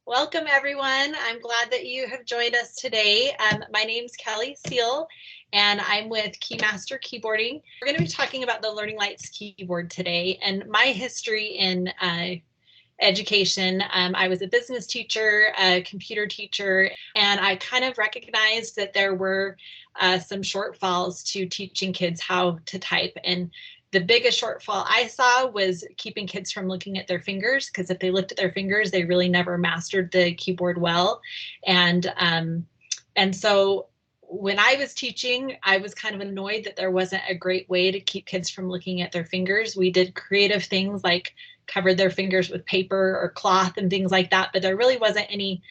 Welcome, everyone. I'm glad that you have joined us today. My name's Kelly Seale, and I'm with KeyMaster Keyboarding. We're going to be talking about the Learning Lights keyboard today, and my history in education. I was a business teacher, a computer teacher, and I kind of recognized that there were some shortfalls to teaching kids how to type. And the biggest shortfall I saw was keeping kids from looking at their fingers, because if they looked at their fingers, they really never mastered the keyboard well. And so when I was teaching, I was kind of annoyed that there wasn't a great way to keep kids from looking at their fingers. We did creative things like covered their fingers with paper or cloth and things like that, but there really wasn't any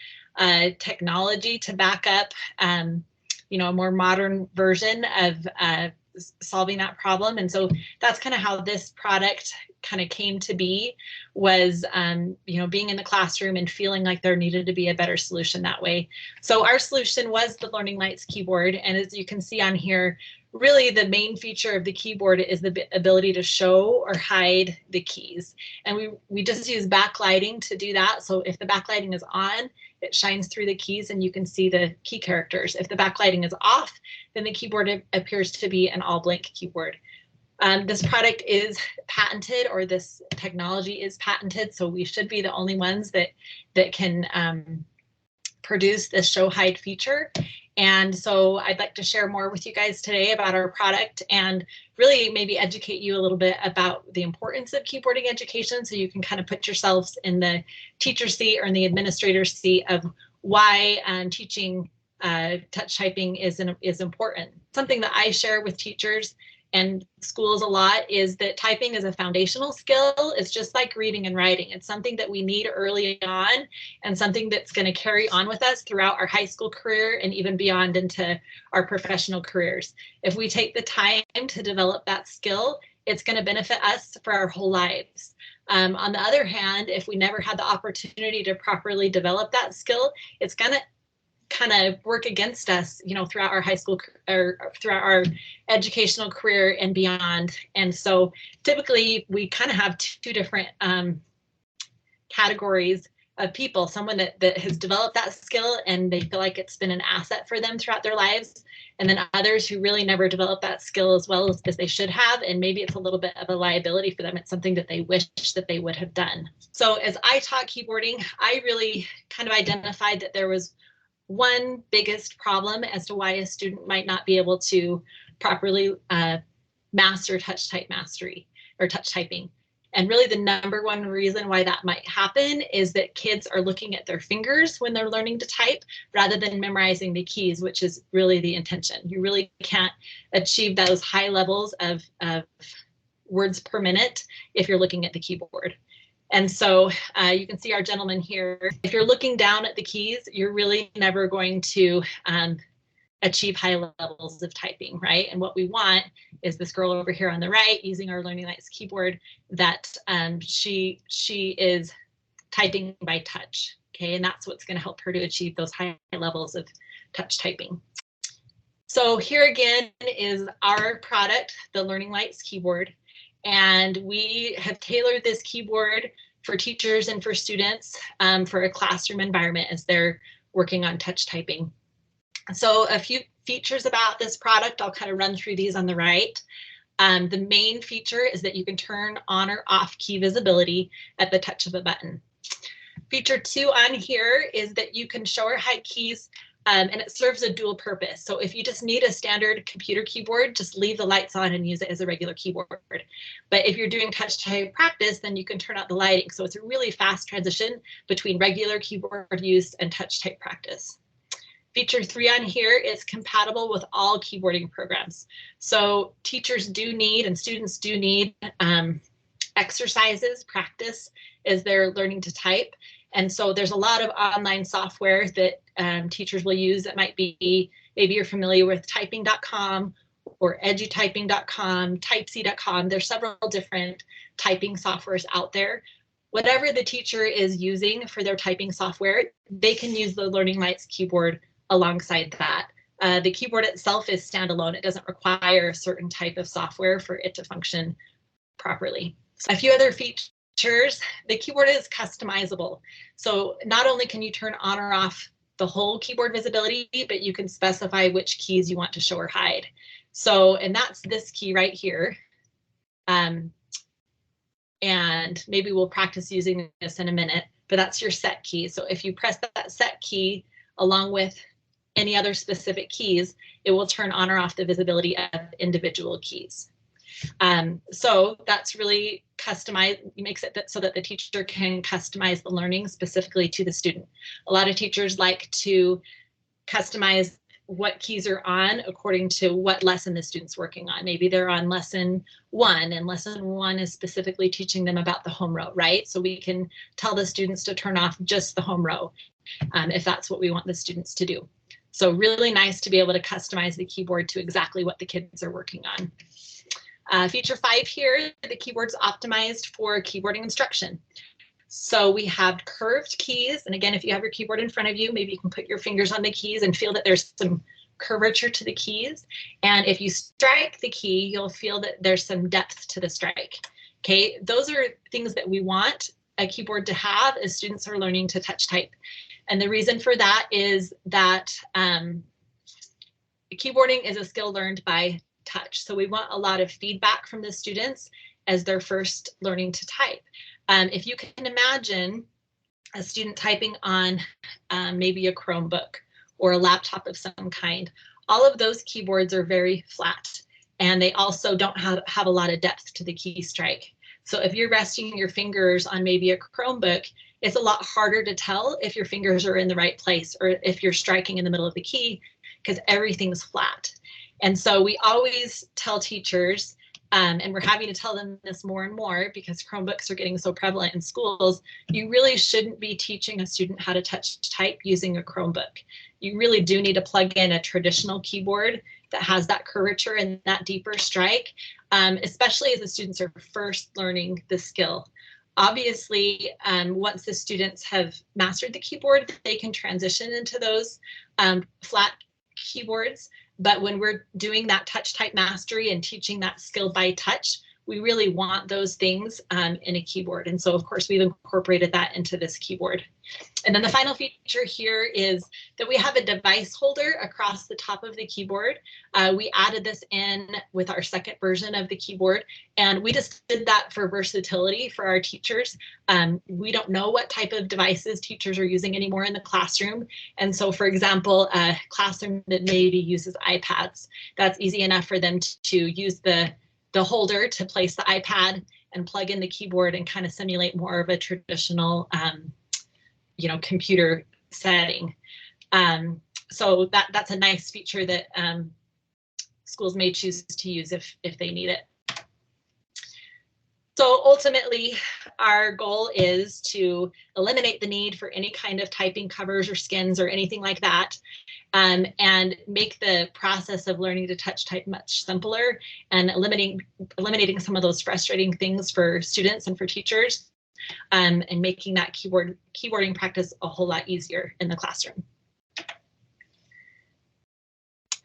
technology to back up, a more modern version of solving that problem. And so that's kind of how this product kind of came to be, was being in the classroom and feeling like there needed to be a better solution that way. So our solution was the Learning Lights keyboard, and as you can see on here, really the main feature of the keyboard is the ability to show or hide the keys. And we just use backlighting to do that. So if the backlighting is on, it shines through the keys and you can see the key characters. If the backlighting is off, then the keyboard appears to be an all blank keyboard. This product is patented, or this technology is patented, so we should be the only ones that can produce this show hide feature. And so I'd like to share more with you guys today about our product and really maybe educate you a little bit about the importance of keyboarding education, so you can kind of put yourselves in the teacher seat or in the administrator seat of why teaching touch typing is important. Something that I share with teachers and schools a lot is that typing is a foundational skill. It's just like reading and writing. It's something that we need early on, and something that's going to carry on with us throughout our high school career and even beyond into our professional careers. If we take the time to develop that skill, it's going to benefit us for our whole lives. On the other hand, if we never had the opportunity to properly develop that skill, it's going to kind of work against us, throughout our high school or throughout our educational career and beyond. And so typically we kind of have two different categories of people: someone that has developed that skill and they feel like it's been an asset for them throughout their lives, and then others who really never developed that skill as well as they should have, and maybe it's a little bit of a liability for them. It's something that they wish that they would have done. So as I taught keyboarding, I really kind of identified that there was one biggest problem as to why a student might not be able to properly master touch type mastery or touch typing. And really the number one reason why that might happen is that kids are looking at their fingers when they're learning to type rather than memorizing the keys, which is really the intention. You really can't achieve those high levels of words per minute if you're looking at the keyboard. And so you can see our gentleman here. If you're looking down at the keys, you're really never going to achieve high levels of typing, right? And what we want is this girl over here on the right using our Learning Lights keyboard, that she is typing by touch, okay? And that's what's going to help her to achieve those high levels of touch typing. So here again is our product, the Learning Lights keyboard. And we have tailored this keyboard for teachers and for students for a classroom environment as they're working on touch typing. So a few features about this product, I'll kind of run through these on the right. The main feature is that you can turn on or off key visibility at the touch of a button. Feature 2 on here is that you can show or hide keys, and it serves a dual purpose. So if you just need a standard computer keyboard, just leave the lights on and use it as a regular keyboard. But if you're doing touch type practice, then you can turn out the lighting. So it's a really fast transition between regular keyboard use and touch type practice. Feature 3 on here is compatible with all keyboarding programs. So teachers do need and students do need exercises, practice as they're learning to type. And so there's a lot of online software that teachers will use. That might be, maybe you're familiar with typing.com or edutyping.com, typesy.com. There's several different typing softwares out there. Whatever the teacher is using for their typing software, they can use the Learning Lights keyboard alongside that. The keyboard itself is standalone. It doesn't require a certain type of software for it to function properly. So a few other features teachers, the keyboard is customizable. So not only can you turn on or off the whole keyboard visibility, but you can specify which keys you want to show or hide. So, and that's this key right here. And maybe we'll practice using this in a minute, but that's your set key. So if you press that set key along with any other specific keys, it will turn on or off the visibility of individual keys. So that's really customized, makes it so that the teacher can customize the learning specifically to the student. A lot of teachers like to customize what keys are on according to what lesson the student's working on. Maybe they're on lesson 1, and lesson 1 is specifically teaching them about the home row, right? So we can tell the students to turn off just the home row if that's what we want the students to do. So really nice to be able to customize the keyboard to exactly what the kids are working on. Feature 5 here, the keyboard's optimized for keyboarding instruction. So we have curved keys. And again, if you have your keyboard in front of you, maybe you can put your fingers on the keys and feel that there's some curvature to the keys. And if you strike the key, you'll feel that there's some depth to the strike. Okay, those are things that we want a keyboard to have as students are learning to touch type. And the reason for that is that keyboarding is a skill learned by touch. So we want a lot of feedback from the students as they're first learning to type. If you can imagine a student typing on maybe a Chromebook or a laptop of some kind, all of those keyboards are very flat, and they also don't have a lot of depth to the key strike. So if you're resting your fingers on maybe a Chromebook, it's a lot harder to tell if your fingers are in the right place or if you're striking in the middle of the key, because everything's flat. And so we always tell teachers, and we're having to tell them this more and more because Chromebooks are getting so prevalent in schools, you really shouldn't be teaching a student how to touch type using a Chromebook. You really do need to plug in a traditional keyboard that has that curvature and that deeper strike, especially as the students are first learning the skill. Obviously, once the students have mastered the keyboard, they can transition into those flat keyboards. But when we're doing that touch type mastery and teaching that skill by touch, we really want those things in a keyboard. And so, of course, we've incorporated that into this keyboard. And then the final feature here is that we have a device holder across the top of the keyboard. We added this in with our second version of the keyboard, and we just did that for versatility for our teachers. We don't know what type of devices teachers are using anymore in the classroom. And so, for example, a classroom that maybe uses iPads, that's easy enough for them to use the holder to place the iPad and plug in the keyboard and kind of simulate more of a traditional computer setting. So that's a nice feature that schools may choose to use if they need it. So ultimately, our goal is to eliminate the need for any kind of typing covers or skins or anything like that, and make the process of learning to touch type much simpler and eliminating some of those frustrating things for students and for teachers, and making that keyboarding practice a whole lot easier in the classroom.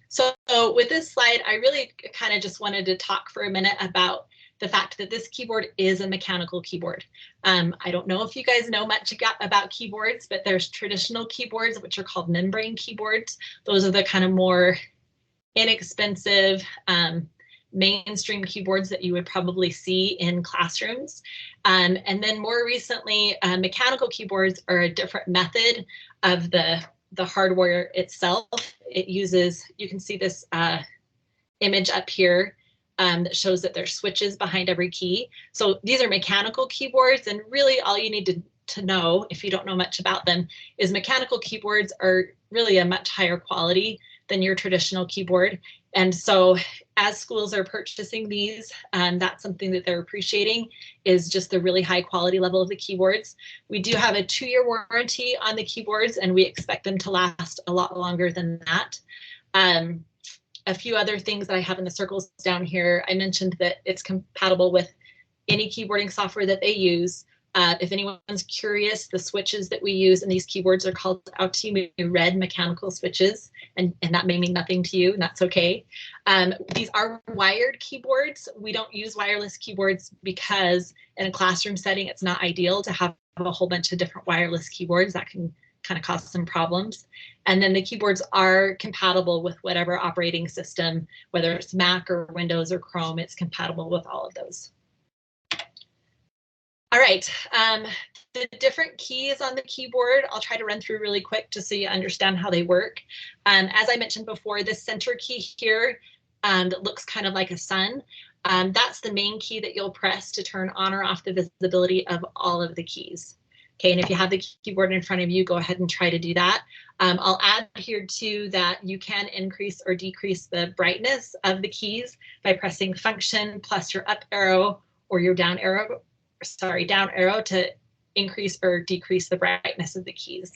So with this slide, I really kind of just wanted to talk for a minute about the fact that this keyboard is a mechanical keyboard. I don't know if you guys know much about keyboards, but there's traditional keyboards, which are called membrane keyboards. Those are the kind of more inexpensive, mainstream keyboards that you would probably see in classrooms. And then more recently, mechanical keyboards are a different method of the hardware itself. It uses, you can see this image up here that shows that there's switches behind every key. So these are mechanical keyboards, and really all you need to know, if you don't know much about them, is mechanical keyboards are really a much higher quality than your traditional keyboard. And so as schools are purchasing these, that's something that they're appreciating, is just the really high quality level of the keyboards. We do have a 2-year warranty on the keyboards, and we expect them to last a lot longer than that. A few other things that I have in the circles down here, I mentioned that it's compatible with any keyboarding software that they use. If anyone's curious, the switches that we use in these keyboards are called red mechanical switches, and that may mean nothing to you, and that's okay. These are wired keyboards. We don't use wireless keyboards because in a classroom setting, it's not ideal to have a whole bunch of different wireless keyboards. That can kind of cause some problems. And then the keyboards are compatible with whatever operating system, whether it's Mac or Windows or Chrome, it's compatible with all of those. All right, the different keys on the keyboard, I'll try to run through really quick just so you understand how they work. As I mentioned before, this center key here that looks kind of like a sun, that's the main key that you'll press to turn on or off the visibility of all of the keys. Okay, and if you have the keyboard in front of you, go ahead and try to do that. I'll add here too that you can increase or decrease the brightness of the keys by pressing function plus your up arrow or your down arrow to increase or decrease the brightness of the keys.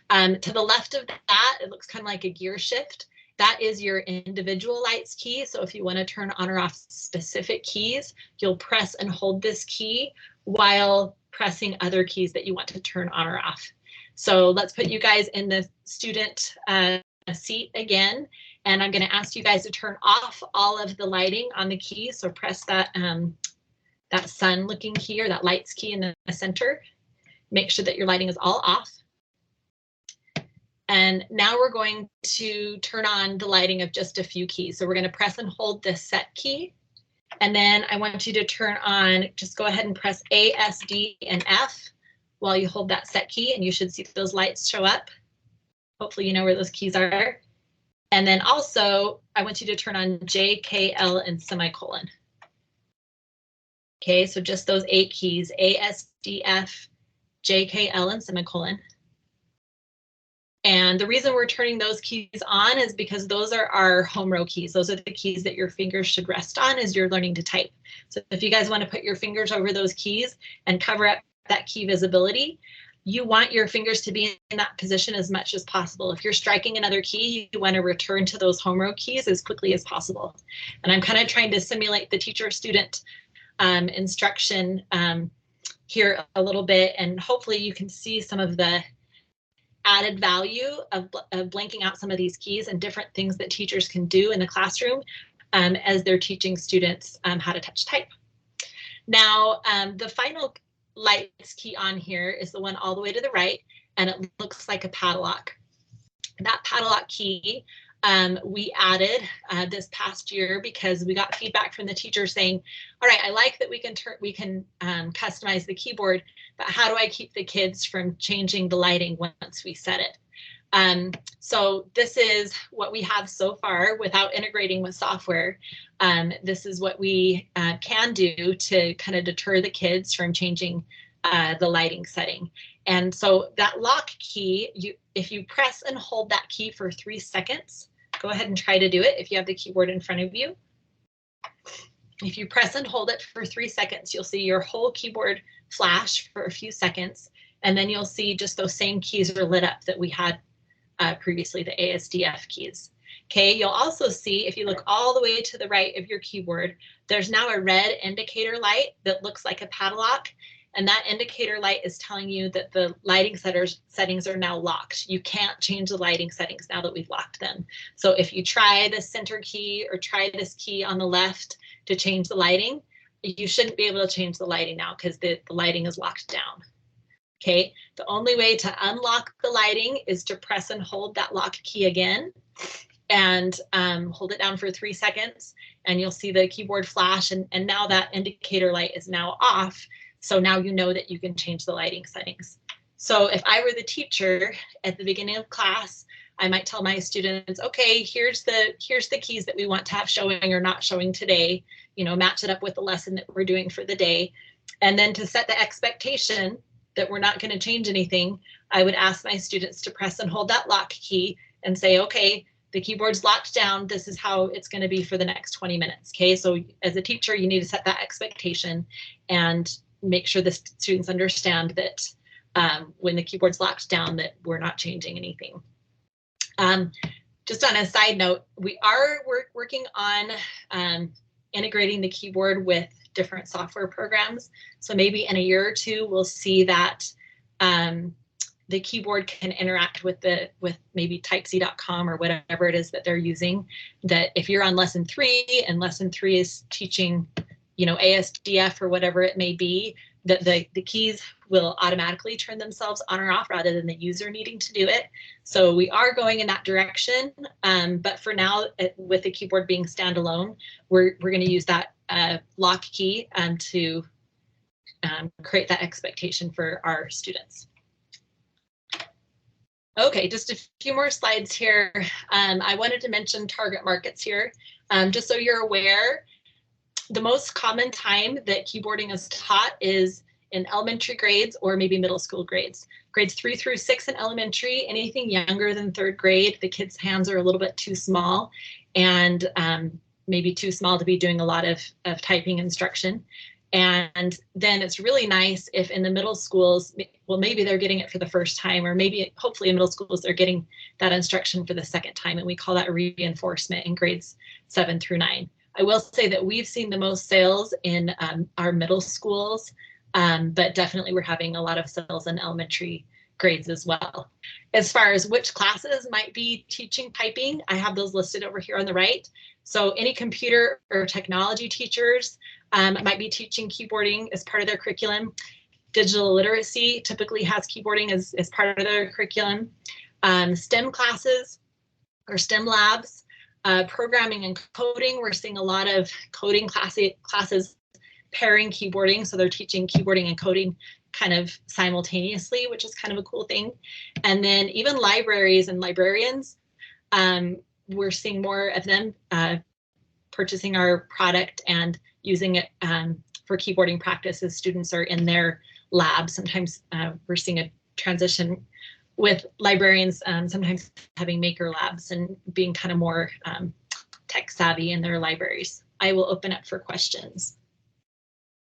To the left of that, it looks kind of like a gear shift. That is your individual lights key. So if you want to turn on or off specific keys, you'll press and hold this key while pressing other keys that you want to turn on or off. So let's put you guys in the student seat again, and I'm going to ask you guys to turn off all of the lighting on the keys. So press that that sun looking key or that lights key in the center. Make sure that your lighting is all off. And now we're going to turn on the lighting of just a few keys. So we're going to press and hold this set key. And then I want you to turn on, just go ahead and press A, S, D, and F while you hold that set key, and you should see those lights show up. Hopefully you know where those keys are. And then also, I want you to turn on J, K, L, and semicolon. Okay, so just those 8 keys, A, S, D, F, J, K, L, and semicolon. And the reason we're turning those keys on is because those are our home row keys. Those are the keys that your fingers should rest on as you're learning to type. So if you guys want to put your fingers over those keys and cover up that key visibility, you want your fingers to be in that position as much as possible. If you're striking another key, you want to return to those home row keys as quickly as possible. And I'm kind of trying to simulate the teacher-student instruction here a little bit, and hopefully you can see some of the added value of blanking out some of these keys and different things that teachers can do in the classroom as they're teaching students how to touch type. Now, the final lights key on here is the one all the way to the right, and it looks like a padlock. That padlock key we added this past year because we got feedback from the teacher saying, all right, I like that we can customize the keyboard, but how do I keep the kids from changing the lighting once we set it? So this is what we have so far without integrating with software. This is what we can do to kind of deter the kids from changing the lighting setting. And so that lock key, if you press and hold that key for 3 seconds, go ahead and try to do it if you have the keyboard in front of you. If you press and hold it for 3 seconds, you'll see your whole keyboard flash for a few seconds, and then you'll see just those same keys are lit up that we had previously, the ASDF keys. Okay, you'll also see if you look all the way to the right of your keyboard, there's now a red indicator light that looks like a padlock. And that indicator light is telling you that the lighting settings are now locked. You can't change the lighting settings now that we've locked them. So if you try the center key or try this key on the left to change the lighting, you shouldn't be able to change the lighting now because the lighting is locked down. Okay, the only way to unlock the lighting is to press and hold that lock key again and hold it down for 3 seconds, and you'll see the keyboard flash, and now that indicator light is now off. So now you know that you can change the lighting settings. So if I were the teacher at the beginning of class, I might tell my students, okay, here's the keys that we want to have showing or not showing today, you know, match it up with the lesson that we're doing for the day. And then to set the expectation that we're not going to change anything, I would ask my students to press and hold that lock key and say, okay, the keyboard's locked down. This is how it's going to be for the next 20 minutes. Okay, so as a teacher, you need to set that expectation and make sure the students understand that when the keyboard's locked down, that we're not changing anything. Just on a side note, we are working on integrating the keyboard with different software programs. So maybe in a year or two, we'll see that the keyboard can interact with maybe typec.com or whatever it is that they're using. That if you're on lesson 3 and lesson 3 is teaching, ASDF or whatever it may be, that the keys will automatically turn themselves on or off rather than the user needing to do it. So we are going in that direction. But for now, with the keyboard being standalone, we're going to use that lock key to create that expectation for our students. Okay, just a few more slides here. I wanted to mention target markets here. Just so you're aware, the most common time that keyboarding is taught is in elementary grades or maybe middle school grades. Grades 3 through 6 in elementary, anything younger than 3rd grade, the kids' hands are a little bit too small and maybe too small to be doing a lot of typing instruction. And then it's really nice if in the middle schools, well, maybe they're getting it for the first time, or maybe hopefully in middle schools, they're getting that instruction for the second time. And we call that reinforcement in grades 7 through 9. I will say that we've seen the most sales in our middle schools, but definitely we're having a lot of sales in elementary grades as well. As far as which classes might be teaching typing, I have those listed over here on the right. So any computer or technology teachers might be teaching keyboarding as part of their curriculum. Digital literacy typically has keyboarding as part of their curriculum. STEM classes or STEM labs, programming and coding, we're seeing a lot of coding classes pairing keyboarding. So they're teaching keyboarding and coding kind of simultaneously, which is kind of a cool thing. And then even libraries and librarians, we're seeing more of them purchasing our product and using it for keyboarding practice as students are in their lab. Sometimes we're seeing a transition with librarians sometimes having maker labs and being kind of more tech savvy in their libraries. I will open up for questions.